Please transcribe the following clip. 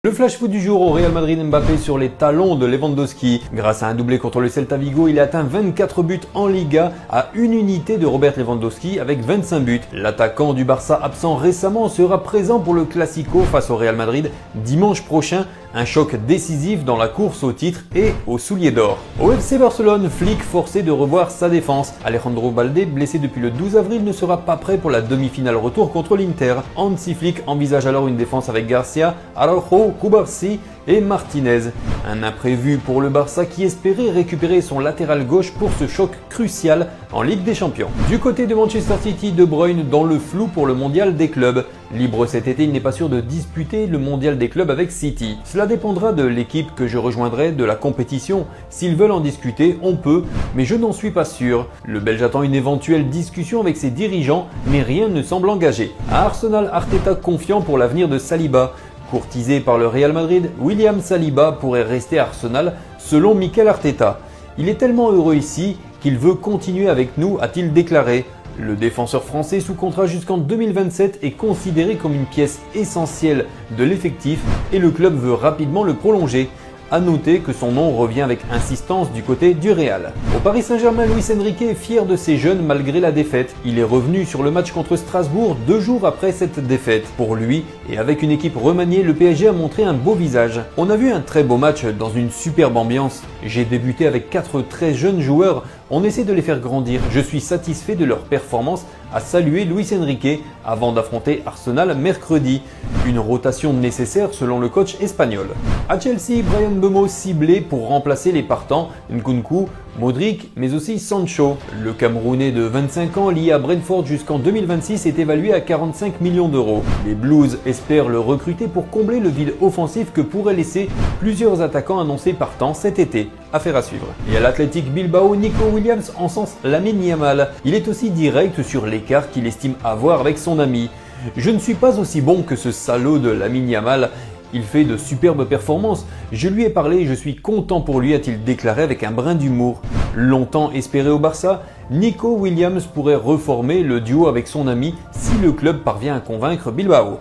Le flash foot du jour au Real Madrid, Mbappé sur les talons de Lewandowski. Grâce à un doublé contre le Celta Vigo, il a atteint 24 buts en Liga à une unité de Robert Lewandowski avec 25 buts. L'attaquant du Barça absent récemment sera présent pour le Classico face au Real Madrid dimanche prochain. Un choc décisif dans la course au titre et au soulier d'or. Au FC Barcelone, Flick forcé de revoir sa défense. Alejandro Balde, blessé depuis le 12 avril, ne sera pas prêt pour la demi-finale retour contre l'Inter. Hansi Flick envisage alors une défense avec Garcia, Araujo, Cubarsí et Martinez. Un imprévu pour le Barça qui espérait récupérer son latéral gauche pour ce choc crucial en Ligue des Champions. Du côté de Manchester City, De Bruyne dans le flou pour le mondial des clubs. Libre cet été, il n'est pas sûr de disputer le mondial des clubs avec City. Cela dépendra de l'équipe que je rejoindrai, de la compétition. S'ils veulent en discuter, on peut, mais je n'en suis pas sûr. Le Belge attend une éventuelle discussion avec ses dirigeants, mais rien ne semble engagé. À Arsenal, Arteta confiant pour l'avenir de Saliba. Courtisé par le Real Madrid, William Saliba pourrait rester à Arsenal selon Mikel Arteta. Il est tellement heureux ici qu'il veut continuer avec nous, a-t-il déclaré. Le défenseur français sous contrat jusqu'en 2027 est considéré comme une pièce essentielle de l'effectif et le club veut rapidement le prolonger. A noter que son nom revient avec insistance du côté du Real. Au Paris Saint-Germain, Luis Enrique est fier de ses jeunes malgré la défaite. Il est revenu sur le match contre Strasbourg 2 jours après cette défaite. Pour lui, et avec une équipe remaniée, le PSG a montré un beau visage. On a vu un très beau match dans une superbe ambiance. J'ai débuté avec 4 très jeunes joueurs. On essaie de les faire grandir. Je suis satisfait de leur performance, a salué Luis Enrique avant d'affronter Arsenal mercredi. Une rotation nécessaire selon le coach espagnol. À Chelsea, Bryan Mbeumo ciblé pour remplacer les partants Nkunku, Modric, mais aussi Sancho. Le Camerounais de 25 ans lié à Brentford jusqu'en 2026 est évalué à 45 millions d'euros. Les Blues espèrent le recruter pour combler le vide offensif que pourraient laisser plusieurs attaquants annoncés partant cet été. Affaire à suivre. Et à l'Athletic Bilbao, Nico Williams encense Lamine Yamal. Il est aussi direct sur l'écart qu'il estime avoir avec son ami. Je ne suis pas aussi bon que ce salaud de Lamine Yamal. Il fait de superbes performances. Je lui ai parlé et je suis content pour lui, a-t-il déclaré avec un brin d'humour. Longtemps espéré au Barça, Nico Williams pourrait reformer le duo avec son ami si le club parvient à convaincre Bilbao.